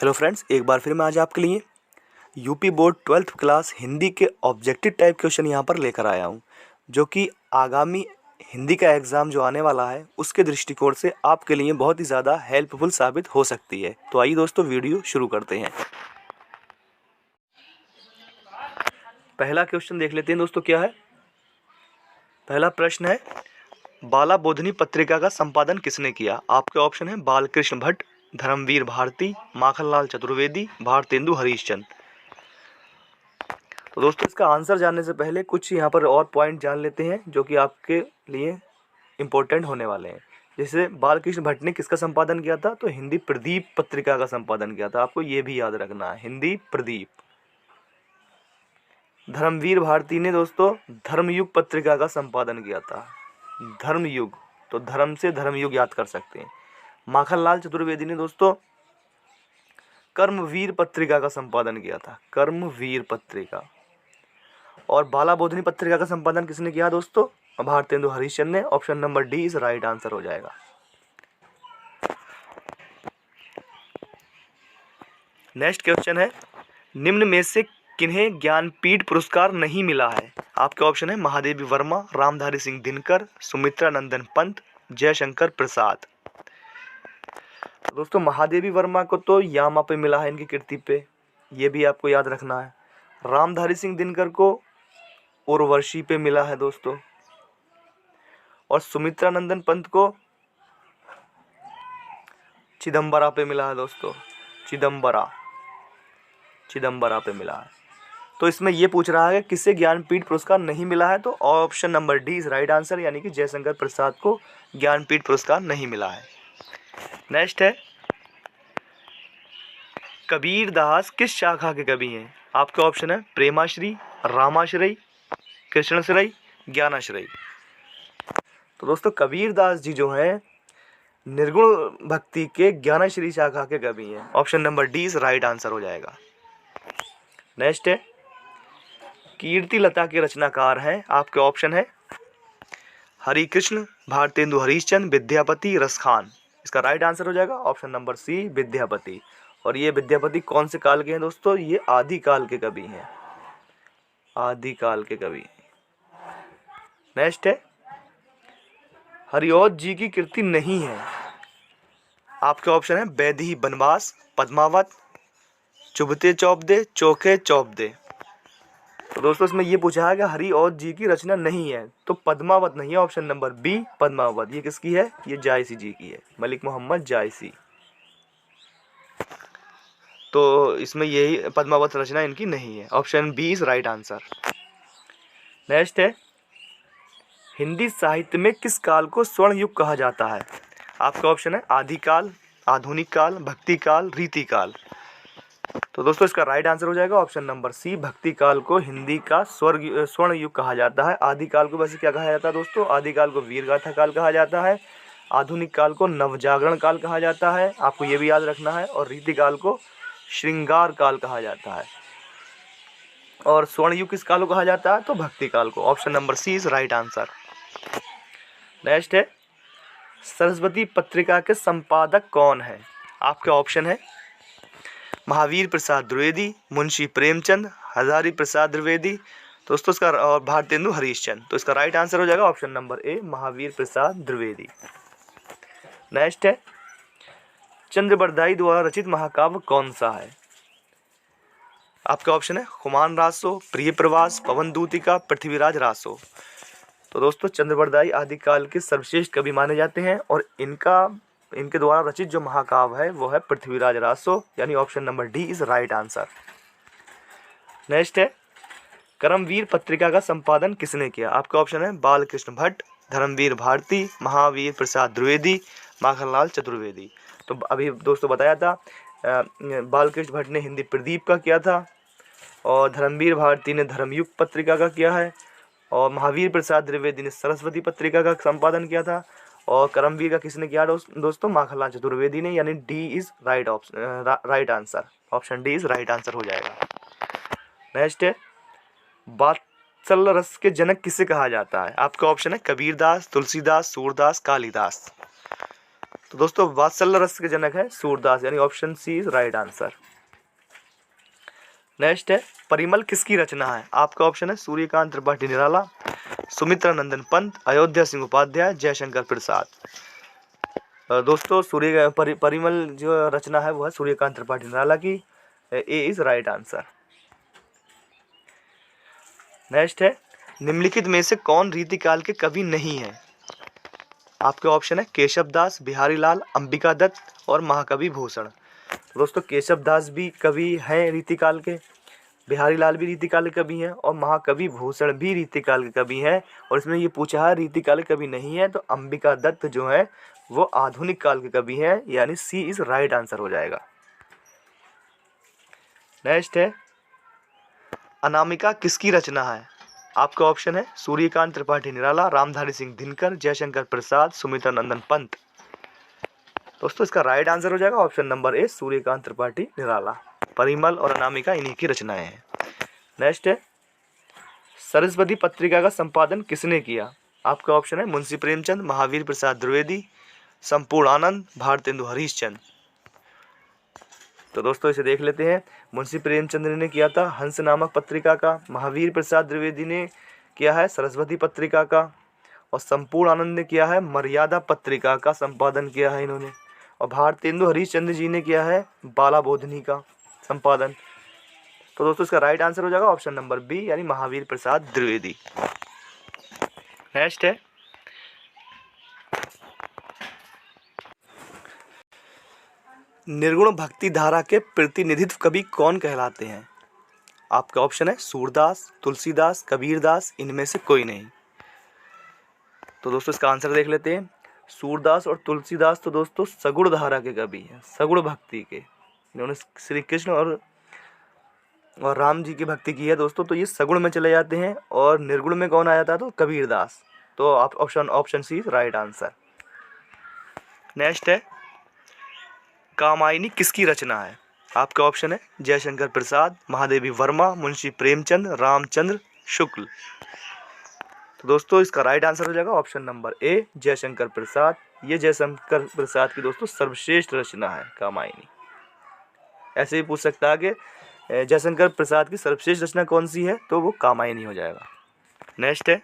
Hello friends, एक बार फिर मैं आज आपके लिए UP board 12th class Hindi के ऑब्जेक्टिव टाइप क्वेश्चन यहाँ पर लेकर आया हूँ, जो कि आगामी हिंदी का एग्ज़ाम जो आने वाला है उसके दृष्टिकोण से आपके लिए बहुत ही ज़्यादा हेल्पफुल साबित हो सकती है। तो आइए दोस्तों, वीडियो शुरू करते हैं। पहला क्वेश्चन देख लेते हैं दोस्तों, क्या है। पहला प्रश्न है, बाला बोधनी पत्रिका का संपादन किसने किया। आपके ऑप्शन है बालकृष्ण भट्ट, धर्मवीर भारती, माखनलाल चतुर्वेदी, भारतेंदु हरीशचंद्र। तो दोस्तों, इसका आंसर जानने से पहले कुछ यहाँ पर और पॉइंट जान लेते हैं जो कि आपके लिए इम्पोर्टेंट होने वाले हैं। जैसे बालकृष्ण भट्ट ने किसका संपादन किया था, तो हिंदी प्रदीप पत्रिका का संपादन किया था। आपको ये भी याद रखना है, हिंदी प्रदीप। धर्मवीर भारती ने दोस्तों धर्मयुग पत्रिका का संपादन किया था। धर्मयुग, तो धर्म से धर्मयुग याद कर सकते हैं। माखनलाल चतुर्वेदी ने दोस्तों कर्मवीर पत्रिका का संपादन किया था, कर्मवीर पत्रिका। और बाला बोधनी पत्रिका का संपादन किसने किया दोस्तों, भारतेंदु हरीशचंद्र ने। Option number D is right answer हो जाएगा। नेक्स्ट क्वेश्चन है, निम्न में से किन्हें ज्ञानपीठ पुरस्कार नहीं मिला है। आपके ऑप्शन है महादेवी वर्मा, रामधारी सिंह दिनकर, सुमित्रा नंदन पंत, जयशंकर प्रसाद। दोस्तों, महादेवी वर्मा को तो यामा पे मिला है, इनकी कृति पे, ये भी आपको याद रखना है। रामधारी सिंह दिनकर को उर्वशी पे मिला है दोस्तों। और सुमित्रा नंदन पंत को चिदम्बरा पे मिला है दोस्तों, चिदम्बरा पे मिला है। तो इसमें ये पूछ रहा है कि किसे ज्ञानपीठ पुरस्कार नहीं मिला है, तो option number D is right answer, यानी कि जयशंकर प्रसाद को ज्ञानपीठ पुरस्कार नहीं मिला है। नेक्स्ट है, कबीर दास किस शाखा के कवि हैं। आपके ऑप्शन है प्रेमाश्री, रामाश्रय, कृष्णश्रय, ज्ञानाश्रय। तो दोस्तों, कबीर दास जी जो हैं निर्गुण भक्ति के ज्ञानाश्री शाखा के कवि हैं। Option number D is right answer हो जाएगा। नेक्स्ट है, कीर्ति लता के रचनाकार हैं। आपके ऑप्शन है हरिकृष्ण, भारतेंदु हरीशचंद्र, विद्यापति, रसखान। इसका राइट आंसर हो जाएगा ऑप्शन नंबर सी, विद्यापति। और ये विद्यापति कौन से काल के हैं दोस्तों, ये आदिकाल के कवि हैं, आदिकाल के कवि। नेक्स्ट है, हरिऔध जी की कृति नहीं है। आपके ऑप्शन है बैदेही बनवास, पद्मावत, चुभते चौपदे, चोखे चौपदे। तो दोस्तों, इसमें ये पूछा है कि हरिऔध जी की रचना नहीं है, तो पद्मावत नहीं है। Option number B Padmavat. ये किसकी है, ये जायसी जी की है, मलिक मोहम्मद जायसी। तो इसमें यही पद्मावत रचना इनकी नहीं है। Option B is right answer. Next है, हिंदी साहित्य में किस काल को स्वर्ण युग कहा जाता है। आपका ऑप्शन है आदिकाल, आधुनिक काल, भक्ति काल, रीति काल। तो दोस्तों, इसका राइट आंसर हो जाएगा ऑप्शन नंबर सी, भक्ति काल को हिंदी का स्वर्ण युग कहा जाता है। आदिकाल को वैसे क्या कहा जाता है दोस्तों, आदिकाल को वीरगाथा काल कहा जाता है। आधुनिक काल को नवजागरण काल कहा जाता है, आपको ये भी याद रखना है। और रीति काल को श्रृंगार काल कहा जाता है। और स्वर्ण युग किस काल को कहा जाता है, तो भक्ति काल को। Option number C is right answer. Next है, सरस्वती पत्रिका के संपादक कौन है। आपके ऑप्शन है महावीर प्रसाद द्विवेदी, मुंशी प्रेमचंद, हजारी प्रसाद द्विवेदी, दोस्तों इसका, और भारतेंदु हरीशचंद्र। तो इसका राइट आंसर हो जाएगा ऑप्शन नंबर ए, महावीर प्रसाद द्विवेदी। नेक्स्ट है, चंद्रबरदाई द्वारा रचित महाकाव्य कौन सा है। आपका ऑप्शन है हुमायूं रासो, प्रिय प्रवास, पवन दूतिका, पृथ्वीराज रासो। तो दोस्तों, चंद्रबरदाई आदिकाल के सर्वश्रेष्ठ कवि माने जाते हैं, और इनके द्वारा रचित जो महाकाव्य है वो है पृथ्वीराज रासो, यानी option number D is right answer. Next है, कर्मवीर पत्रिका का संपादन किसने किया। आपका ऑप्शन है बालकृष्ण भट्ट, धर्मवीर भारती, महावीर प्रसाद द्विवेदी, माखनलाल चतुर्वेदी। तो अभी दोस्तों बताया था, बालकृष्ण भट्ट ने हिंदी प्रदीप का किया था, और धर्मवीर भारती ने धर्मयुग पत्रिका का किया है, और महावीर प्रसाद द्विवेदी ने सरस्वती पत्रिका का संपादन किया था, और कर्मवीर का किसने किया दोस्तों, माखनलाल चतुर्वेदी ने, यानी D is right answer. Option D is right answer हो जाएगा। नेक्स्ट है, वात्सल रस के जनक किसे कहा जाता है। आपका ऑप्शन है कबीरदास, तुलसीदास, सूरदास, कालिदास। तो दोस्तों वात्सल्य रस के जनक है सूरदास, यानी option C is right answer. Next है परिमल किसकी रचना है? आपका ऑप्शन है सूर्यकांत त्रिपाठी निराला, सुमित्रा नंदन पंत, अयोध्या सिंह उपाध्याय, जयशंकर प्रसाद। दोस्तों परिमल जो रचना है वो है सूर्यकांत त्रिपाठी निराला की। ए इज राइट आंसर। नेक्स्ट है निम्नलिखित में से कौन रीतिकाल के कवि नहीं है? आपके ऑप्शन है केशव दास, बिहारी लाल, अंबिका दत्त और महाकवि भूषण। दोस्तों केशव दास भी कवि हैं रीतिकाल के, बिहारी लाल भी रीतिकाल के कवि हैं और महाकवि भूषण भी रीतिकाल के कवि हैं। और इसमें ये पूछा है रीतिकाल के कवि नहीं है, तो अंबिका दत्त जो है वो आधुनिक काल के कवि हैं, यानी सी इज राइट आंसर हो जाएगा। नेक्स्ट है अनामिका किसकी रचना है? आपका ऑप्शन है सूर्यकांत त्रिपाठी निराला, रामधारी सिंह दिनकर, जयशंकर प्रसाद, सुमित्रा नंदन पंत। दोस्तों इसका राइट आंसर हो जाएगा option number A, Suryakant Tripathi Nirala. Parimal और अनामिका इन्हीं की रचनाएं हैं। नेक्स्ट है सरस्वती पत्रिका का संपादन किसने किया? आपका ऑप्शन है मुंशी प्रेमचंद, महावीर प्रसाद द्विवेदी, संपूर्ण आनंद, भारतेंदु हरिश्चंद्र। तो दोस्तों इसे देख लेते हैं। मुंशी प्रेमचंद ने किया था हंस नामक पत्रिका का, महावीर प्रसाद द्विवेदी ने किया है सरस्वती पत्रिका का, और संपूर्ण आनंद ने किया है मर्यादा पत्रिका का संपादन किया है इन्होंने, और भारतेंदु हरिश्चंद्र जी ने किया है बाला बोधनी का संपादन। तो दोस्तों इसका राइट आंसर हो जाएगा ऑप्शन नंबर बी, यानी महावीर प्रसाद द्विवेदी। नेक्स्ट है निर्गुण भक्ति धारा के प्रतिनिधित्व कवि कौन कहलाते हैं? आपका ऑप्शन है सूरदास, तुलसीदास, कबीरदास, इनमें से कोई नहीं। तो दोस्तों इसका आंसर देख लेते हैं। सूरदास और तुलसीदास तो दोस्तों सगुण धारा के कवि हैं, सगुण भक्ति के। इन्होंने श्री कृष्ण और राम जी की भक्ति की है दोस्तों, तो ये सगुण में चले जाते हैं। और निर्गुण में कौन आ जाता है? तो कबीरदास। तो आप option C right answer. Next है कामायनी किसकी रचना है? आपका ऑप्शन है जयशंकर प्रसाद, महादेवी वर्मा, मुंशी प्रेमचंद, रामचंद्र शुक्ल। तो दोस्तों इसका राइट आंसर हो जाएगा ऑप्शन नंबर ए, जयशंकर प्रसाद। ये जयशंकर प्रसाद की दोस्तों सर्वश्रेष्ठ रचना है कामायनी। ऐसे ही पूछ सकता है कि जयशंकर प्रसाद की सर्वश्रेष्ठ रचना कौन सी है, तो वो कामायनी हो जाएगा। नेक्स्ट है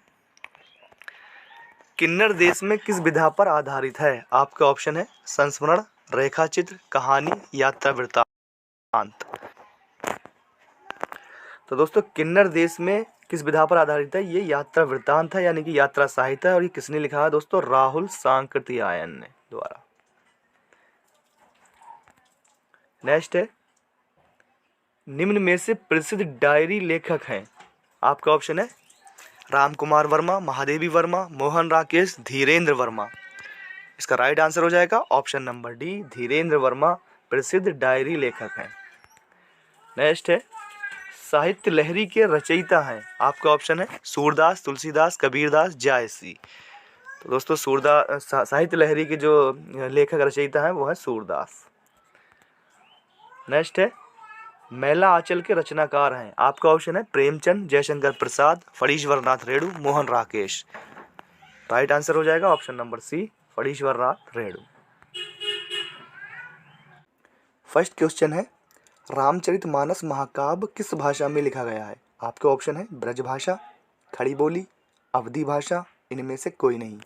किन्नर देश में किस विधा पर आधारित है? आपका ऑप्शन है संस्मरण, रेखाचित्र, कहानी, यात्रा वृत्तांत। तो दोस्तों किन्नर देश में किस विधा पर आधारित है? ये यात्रा वृत्तांत है, यानी कि यात्रा साहित्य है। और ये किसने लिखा है दोस्तों? राहुल सांकृत्यायन ने द्वारा। नेक्स्ट है निम्न में से प्रसिद्ध डायरी लेखक हैं? आपका ऑप्शन है राम कुमार वर्मा, महादेवी वर्मा, मोहन राकेश, धीरेन्द्र वर्मा। इसका राइट आंसर हो जाएगा option number D, Dhirendra Verma प्रसिद्ध डायरी लेखक हैं। नेक्स्ट है साहित्य लहरी के रचयिता हैं? आपका ऑप्शन है सूरदास, तुलसीदास, कबीरदास, जायसी। तो दोस्तों साहित्य लहरी के जो लेखक रचयिता हैं वो है सूरदास। नेक्स्ट है मैला आंचल के रचनाकार हैं? आपका ऑप्शन है प्रेमचंद, जयशंकर प्रसाद, फणीश्वर नाथ रेणु, मोहन राकेश। राइट आंसर हो जाएगा ऑप्शन नंबर सी, फणीश्वर नाथ रेणु। फर्स्ट क्वेश्चन है रामचरितमानस महाकाव्य किस भाषा में लिखा गया है? आपके ऑप्शन है ब्रज भाषा, खड़ी बोली, अवधी भाषा, इनमें से कोई नहीं।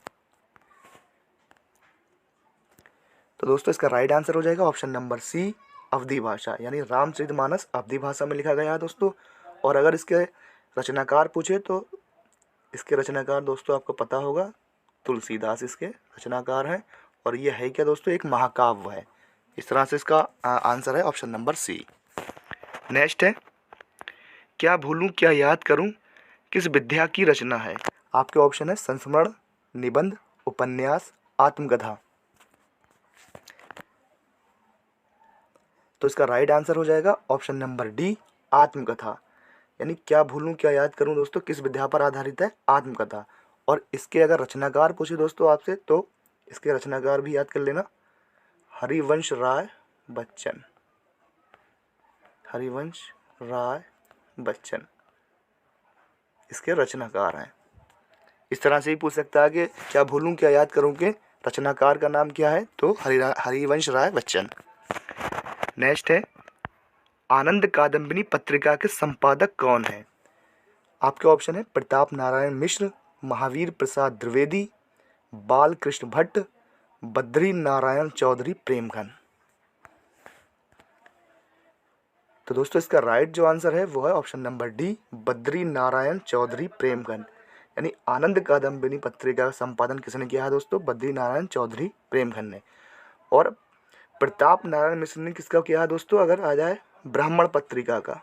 तो दोस्तों इसका राइट आंसर हो जाएगा ऑप्शन नंबर सी, अवधी भाषा, यानी रामचरितमानस अवधी भाषा में लिखा गया है दोस्तों। और अगर इसके रचनाकार पूछे तो इसके रचनाकार दोस्तों आपको पता होगा तुलसीदास इसके रचनाकार हैं। और ये है क्या दोस्तों? एक महाकाव्य है। इस तरह से इसका आंसर है ऑप्शन नंबर सी। नेक्स्ट है क्या भूलूं क्या याद करूं किस विद्या की रचना है? आपके ऑप्शन है संस्मरण, निबंध, उपन्यास, आत्मकथा। तो इसका राइट आंसर हो जाएगा ऑप्शन नंबर डी, आत्मकथा। यानी क्या भूलूं क्या याद करूं दोस्तों किस विद्या पर आधारित है? आत्मकथा। और इसके अगर रचनाकार पूछे दोस्तों आपसे तो इसके रचनाकार भी याद कर लेना, हरिवंश राय बच्चन। हरिवंश राय बच्चन इसके रचनाकार हैं। इस तरह से ही पूछ सकता है कि क्या भूलूं क्या याद करूं के रचनाकार का नाम क्या है? तो हरिवंश राय बच्चन। नेक्स्ट है, आनंद कादम्बिनी पत्रिका के संपादक कौन है? आपके ऑप्शन है प्रताप नारायण मिश्र, महावीर प्रसाद द्विवेदी, बाल कृष्ण भट्ट, बद्री नारायण चौधरी प्रेमघन। तो दोस्तों इसका राइट जो आंसर है वो है option number D, Badri Narayan Chaudhary Premghan. यानी आनंद कादम्बिनी पत्रिका का संपादन किसने किया है दोस्तों? बद्री नारायण चौधरी प्रेमघन ने। और प्रताप नारायण मिश्र ने किसका किया है दोस्तों? अगर आ जाए ब्राह्मण पत्रिका का,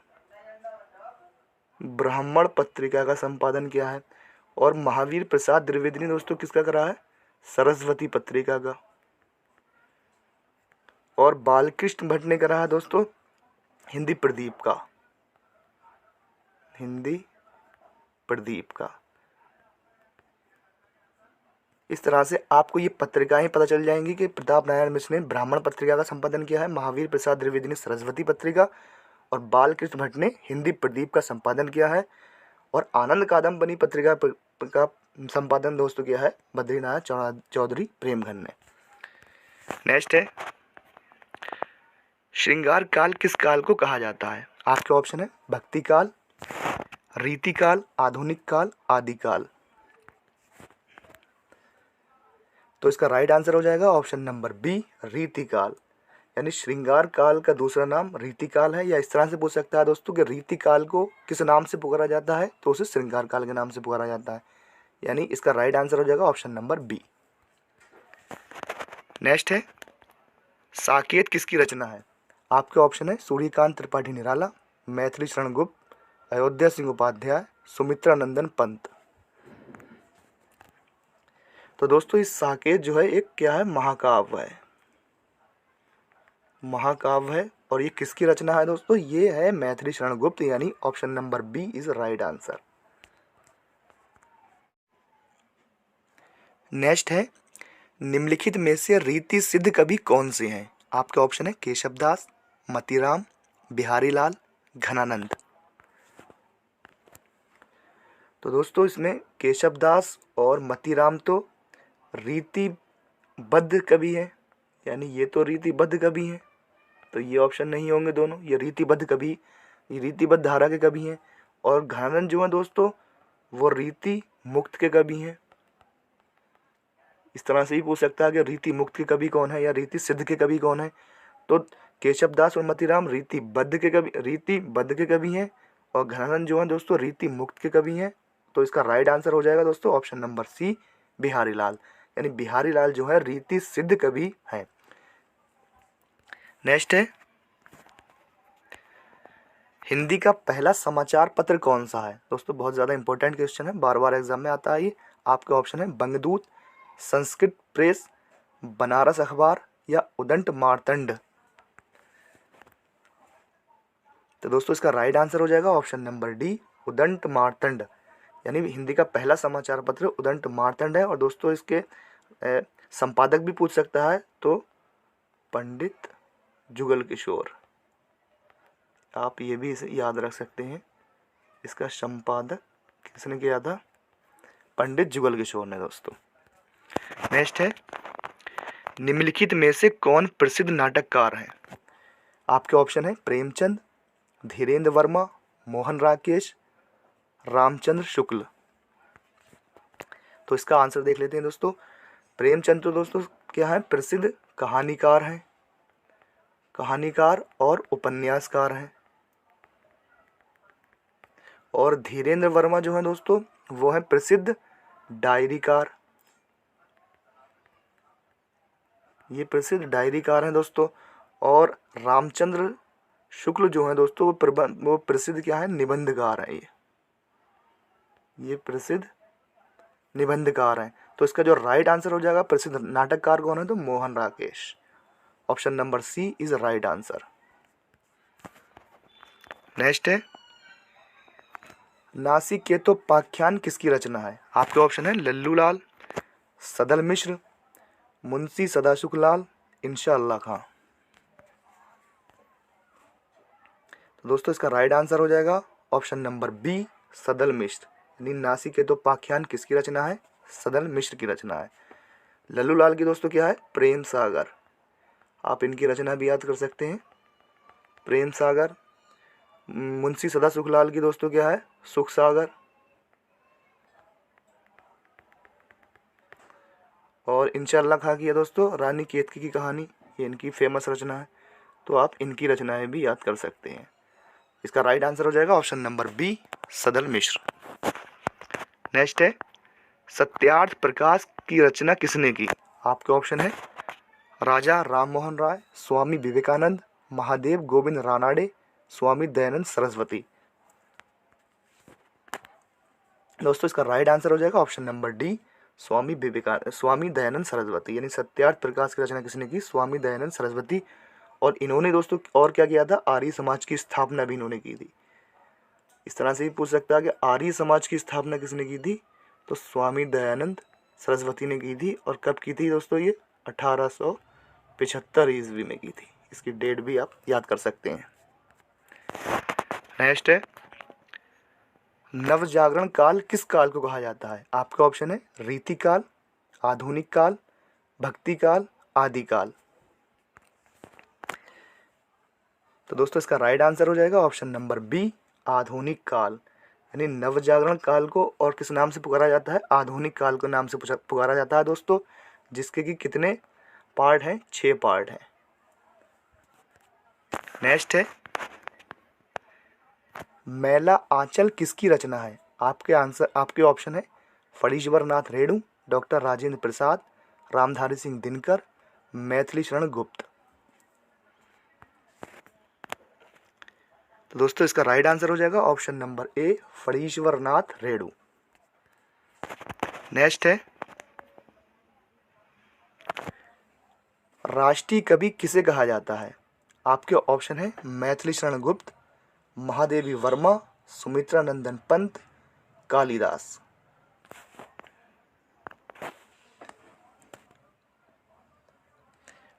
ब्राह्मण पत्रिका का संपादन किया है। और महावीर प्रसाद द्विवेदी ने दोस्तों किसका करा है? सरस्वती पत्रिका का। और बालकृष्ण भट्ट ने करा है दोस्तों हिंदी प्रदीप का, हिंदी प्रदीप का। इस तरह से आपको ये पत्रिकाएं पता चल जाएंगी कि प्रताप नारायण मिश्र ने ब्राह्मण पत्रिका का संपादन किया है, महावीर प्रसाद द्विवेदी ने सरस्वती पत्रिका और बालकृष्ण भट्ट ने हिंदी प्रदीप का संपादन किया है। और आनंद कादम्बिनी पत्रिका का संपादन दोस्तों किया है बद्रीनारायण चौधरी प्रेमघन ने। नेक्स्ट है, श्रृंगार काल किस काल को कहा जाता है? आपके ऑप्शन है भक्ति काल, रीति काल, आधुनिक काल, आदि काल। तो इसका राइट आंसर हो जाएगा ऑप्शन नंबर बी, रीति काल। यानी श्रृंगार काल का दूसरा नाम रीति काल है। या इस तरह से पूछ सकता है दोस्तों कि रीति काल को किस नाम से पुकारा जाता है? तो उसे श्रृंगार काल के नाम से पुकारा जाता है। यानी इसका राइट आंसर हो जाएगा ऑप्शन नंबर बी। नेक्स्ट है, साकेत किसकी रचना है? आपके ऑप्शन है सूर्यकांत त्रिपाठी निराला, मैथिली शरण गुप्त, अयोध्या सिंह उपाध्याय, सुमित्रा नंदन पंत। तो दोस्तों इस साकेत जो है एक क्या है? महाकाव्य है, महाकाव्य है। और ये किसकी रचना है दोस्तों? ये है मैथिली शरण गुप्त। यानी option number B is right answer. Next है, निम्नलिखित में से रीति सिद्ध कवि कौन से हैं? आपके ऑप्शन है केशवदास, मतीराम, बिहारी लाल, घनानंद। तो दोस्तों इसमें केशवदास और मतीराम तो रीतिबद्ध कवि हैं, यानी ये तो रीतिबद्ध कवि हैं, तो ये ऑप्शन नहीं होंगे दोनों। ये रीतिबद्ध कवि, ये रीतिबद्ध धारा के कवि हैं। और घनानंद जो हैं दोस्तों वो रीति मुक्त के कवि हैं। इस तरह से ही पूछ सकता है कि रीति मुक्त के कवि कौन है या रीति सिद्ध के कवि कौन है। तो केशवदास और मतीराम रीतिबद्ध के कवि हैं और घनानंद जो हैं दोस्तों रीति मुक्त के कवि हैं। तो इसका राइट आंसर हो जाएगा दोस्तों ऑप्शन नंबर सी, बिहारी लाल। यानी बिहारी लाल जो है रीति सिद्ध कवि हैं। नेक्स्ट है, हिंदी का पहला समाचार पत्र कौन सा है? दोस्तों बहुत ज़्यादा इंपॉर्टेंट क्वेश्चन है, बार बार एग्जाम में आता है ये। आपके ऑप्शन है बंगदूत, संस्कृत प्रेस, बनारस अखबार या उदंत मार्तंड। तो दोस्तों इसका राइट आंसर हो जाएगा option number D, Udant Martand. यानी हिंदी का पहला समाचार पत्र उदंत मार्तंड है। और दोस्तों इसके संपादक भी पूछ सकता है, तो पंडित जुगल किशोर, आप ये भी इसे याद रख सकते हैं। इसका संपादक किसने किया था? पंडित जुगल किशोर ने दोस्तों। नेक्स्ट है, निम्नलिखित में से कौन प्रसिद्ध नाटककार हैं? आपके ऑप्शन है प्रेमचंद, धीरेन्द्र वर्मा, मोहन राकेश, रामचंद्र शुक्ल। तो इसका आंसर देख लेते हैं दोस्तों। प्रेमचंद तो दोस्तों क्या है? प्रसिद्ध कहानीकार हैं, कहानीकार और उपन्यासकार हैं। और धीरेन्द्र वर्मा जो है दोस्तों वो है प्रसिद्ध डायरीकार, ये प्रसिद्ध डायरीकार हैं दोस्तों। और रामचंद्र शुक्ल जो है दोस्तों वो प्रसिद्ध क्या है? निबंधकार हैं। ये प्रसिद्ध निबंधकार हैं। तो इसका जो राइट आंसर हो जाएगा प्रसिद्ध नाटककार कौन है? तो Mohan Rakesh. Option number C is right answer. Next है, नासिकेतोपाख्यान किसकी रचना है? आपके ऑप्शन है लल्लू लाल, सदल मिश्र, मुंशी सदाशुक लाल, इंशा अल्लाह खां। तो दोस्तों इसका राइट आंसर हो जाएगा ऑप्शन नंबर बी, सदल मिश्र। यानी नासिकेतोपाख्यान किसकी रचना है? सदल मिश्र की रचना है। लल्लू लाल की दोस्तों क्या है? प्रेम सागर। आप इनकी रचना भी याद कर सकते हैं, प्रेम सागर। मुंशी सदा सुखलाल की दोस्तों क्या है? सुख सागर। और इंशाअल्लाह खां की है दोस्तों रानी केतकी की कहानी, ये इनकी फेमस रचना है। तो आप इनकी रचनाएं भी याद कर सकते हैं। इसका राइट आंसर हो जाएगा ऑप्शन नंबर बी, सदल मिश्र। नेक्स्ट है, सत्यार्थ प्रकाश की रचना किसने की? आपके ऑप्शन है राजा राम मोहन राय, स्वामी विवेकानंद, महादेव गोविंद रानाडे, स्वामी दयानंद सरस्वती। दोस्तों इसका राइट आंसर हो जाएगा option number D, Swami Dayanand Saraswati. यानी सत्यार्थ प्रकाश की रचना किसने की? स्वामी दयानंद सरस्वती। और इन्होंने दोस्तों और क्या किया था? आर्य समाज की स्थापना भी इन्होंने की थी। इस तरह से भी पूछ सकता है कि आर्य समाज की स्थापना किसने की थी? तो स्वामी दयानंद सरस्वती ने की थी। और कब की थी दोस्तों? ये 1875 ईस्वी में की थी। इसकी डेट भी आप याद कर सकते हैं। नेक्स्ट है, नवजागरण काल किस काल को कहा जाता है? आपका ऑप्शन है रीति काल, आधुनिक काल, भक्ति काल, आदि काल। तो दोस्तों इसका राइट आंसर हो जाएगा ऑप्शन नंबर बी, आधुनिक काल। यानी नवजागरण काल को और किस नाम से पुकारा जाता है? आधुनिक काल के नाम से पुकारा जाता है दोस्तों, जिसके कि कितने पार्ट हैं? 6 पार्ट हैं। नेक्स्ट है, मैला आंचल किसकी रचना है? आपके ऑप्शन है फणीश्वर नाथ रेणु, डॉक्टर राजेंद्र प्रसाद, रामधारी सिंह दिनकर, मैथिली शरण गुप्त। तो दोस्तों इसका राइट आंसर हो जाएगा ऑप्शन नंबर ए, फणीश्वर नाथ रेणु। नेक्स्ट है, राष्ट्रीय कवि किसे कहा जाता है? आपके ऑप्शन है मैथिली शरण गुप्त, महादेवी वर्मा, सुमित्रा नंदन पंत, कालिदास।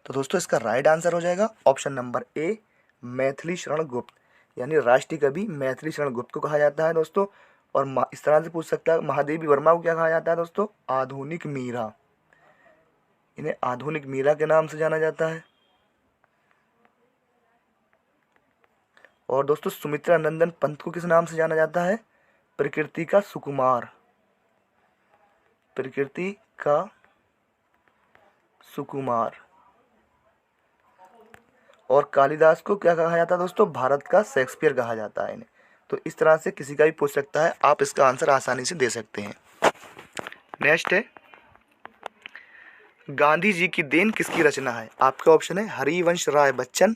तो दोस्तों इसका राइट आंसर हो जाएगा ऑप्शन नंबर ए, मैथिली शरण गुप्त। यानी राष्ट्रीय कवि मैथिली शरण गुप्त को कहा जाता है दोस्तों। और इस तरह से पूछ सकता है महादेवी वर्मा को क्या कहा जाता है दोस्तों? आधुनिक मीरा। इन्हें आधुनिक मीरा के नाम से जाना जाता है। और दोस्तों सुमित्रा नंदन पंत को किस नाम से जाना जाता है? प्रकृति का सुकुमार। प्रकृति का सुकुमार। और कालिदास को क्या कहा जाता है दोस्तों? भारत का शेक्सपियर कहा जाता है इन्हें। तो इस तरह से किसी का भी पूछ सकता है, आप इसका आंसर आसानी से दे सकते हैं। नेक्स्ट है, गांधी जी की देन किसकी रचना है? आपका ऑप्शन है हरिवंश राय बच्चन,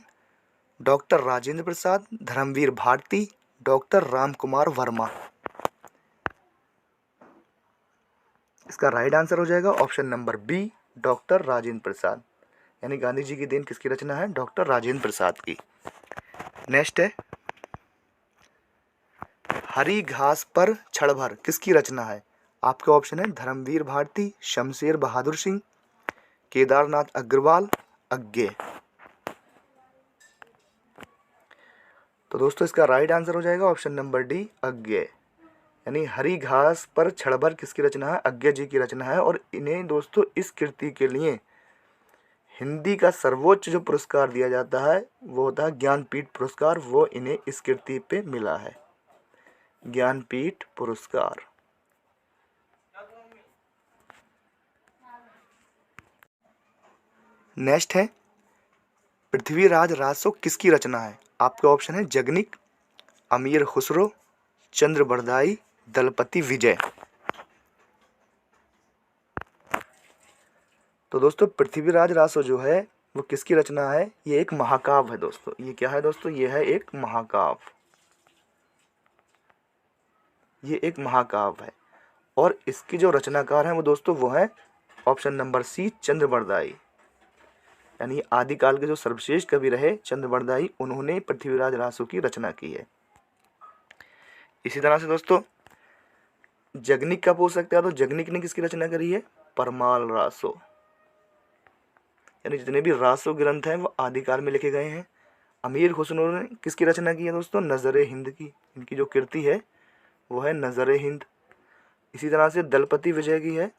डॉक्टर राजेंद्र प्रसाद, धर्मवीर भारती, डॉक्टर राम कुमार वर्मा। इसका राइट आंसर हो जाएगा option number B, doctor Rajendra Prasad. यानी गांधी जी की देन किसकी रचना है? डॉक्टर राजेंद्र प्रसाद की। नेक्स्ट है, हरी घास पर क्षणभर किसकी रचना है? आपके ऑप्शन है धर्मवीर भारती, शमशेर बहादुर सिंह, केदारनाथ अग्रवाल, अज्ञे। तो दोस्तों इसका राइट आंसर हो जाएगा ऑप्शन नंबर डी, अज्ञे। यानी हरी घास पर क्षणभर किसकी रचना है? अज्ञे जी की रचना है। और इन्हें दोस्तों इस कृति के लिए हिंदी का सर्वोच्च जो पुरस्कार दिया जाता है वो होता है ज्ञानपीठ पुरस्कार। वो इन्हें इस कृति पे मिला है, ज्ञानपीठ पुरस्कार। नेक्स्ट है, पृथ्वीराज रासो किसकी रचना है? आपके ऑप्शन है जगनिक, अमीर खुसरो, चंद्र बरदाई, दलपति विजय। तो दोस्तों पृथ्वीराज रासो जो है वो किसकी रचना है? ये एक महाकाव्य है दोस्तों। ये क्या है दोस्तों? ये है एक महाकाव्य। ये एक महाकाव्य है। और इसकी जो रचनाकार हैं वो दोस्तों वो है ऑप्शन नंबर सी, चंद्र बरदाई। यानी आदिकाल के जो सर्वश्रेष्ठ कवि रहे चंद्र बरदाई, उन्होंने पृथ्वीराज रासो की रचना की है। इसी तरह से दोस्तों जगनिक का पूछ सकते हैं, तो जगनिक ने किसकी रचना करी है? परमाल रासो। यानी जितने भी रासो ग्रंथ हैं वो आदिकाल में लिखे गए हैं। अमीर खुसरो ने किसकी रचना की है दोस्तों? नजर हिंद की। इनकी जो कृति है वो है नजर हिंद। इसी तरह से दलपति विजय की है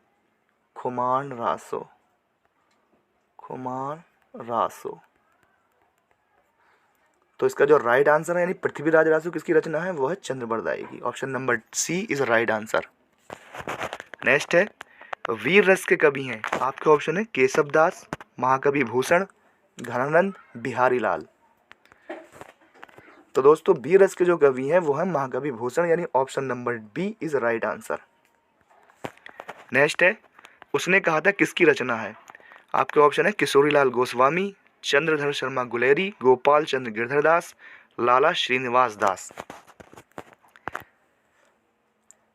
खुमान रासो। कुमार रासो। तो इसका जो राइट आंसर है यानी पृथ्वीराज रासो किसकी रचना है, वो है चंद्रबरदाई की। Option number C is right answer. Next है वीर रस के कवि हैं, आपके ऑप्शन है केशव दास, महाकवि भूषण, घनानंद, बिहारी लाल। तो दोस्तों वीर रस के जो कवि हैं वो है महाकवि भूषण, यानी option number B is right answer. Next है उसने कहा था किसकी रचना है, आपके ऑप्शन है किशोरीलाल गोस्वामी, चंद्रधर शर्मा गुलेरी, गोपाल चंद्र गिरधरदास, लाला श्रीनिवास दास।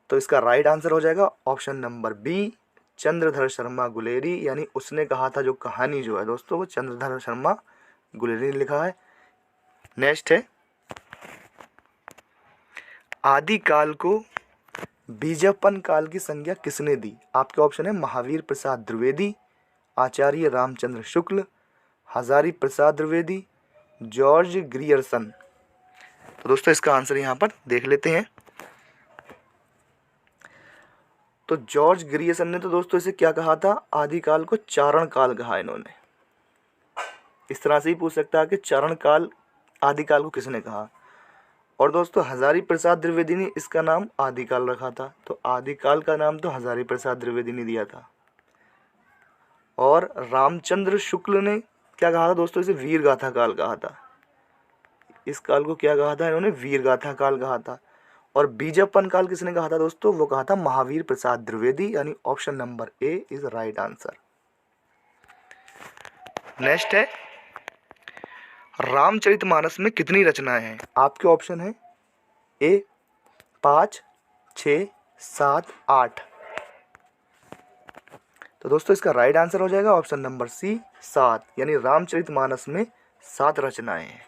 तो इसका राइट आंसर हो जाएगा option number B Chandradhar Sharma Guleri, यानी उसने कहा था जो कहानी जो है दोस्तों वो चंद्रधर शर्मा गुलेरी ने लिखा है। नेक्स्ट है आदि काल को बीजपन काल की संज्ञा किसने दी, आपके ऑप्शन है महावीर प्रसाद द्विवेदी, आचार्य रामचंद्र शुक्ल, हजारी प्रसाद द्विवेदी, जॉर्ज ग्रियर्सन। तो दोस्तों इसका आंसर यहाँ पर देख लेते हैं। तो जॉर्ज ग्रियर्सन ने तो दोस्तों इसे क्या कहा था, आदिकाल को चारण काल कहा इन्होंने। इस तरह से ही पूछ सकता है कि चारण काल आदिकाल को किसने कहा। और दोस्तों हजारी प्रसाद द्विवेदी ने इसका नाम आदिकाल रखा था, तो आदिकाल का नाम तो हजारी प्रसाद द्विवेदी ने दिया था। और रामचंद्र शुक्ल ने क्या कहा था दोस्तों, इसे वीर गाथा काल कहा था। इस काल को क्या कहा था इन्होंने, वीर गाथा काल कहा था। और बीजपन काल किसने कहा था दोस्तों, वो कहा था महावीर प्रसाद द्विवेदी, यानी option number A is right answer. Next है रामचरितमानस में कितनी रचनाएं हैं, आपके ऑप्शन है ए 5, 6, 7, 8। तो दोस्तों इसका राइट आंसर हो जाएगा ऑप्शन नंबर सी 7, यानी रामचरितमानस में 7 रचनाएं हैं।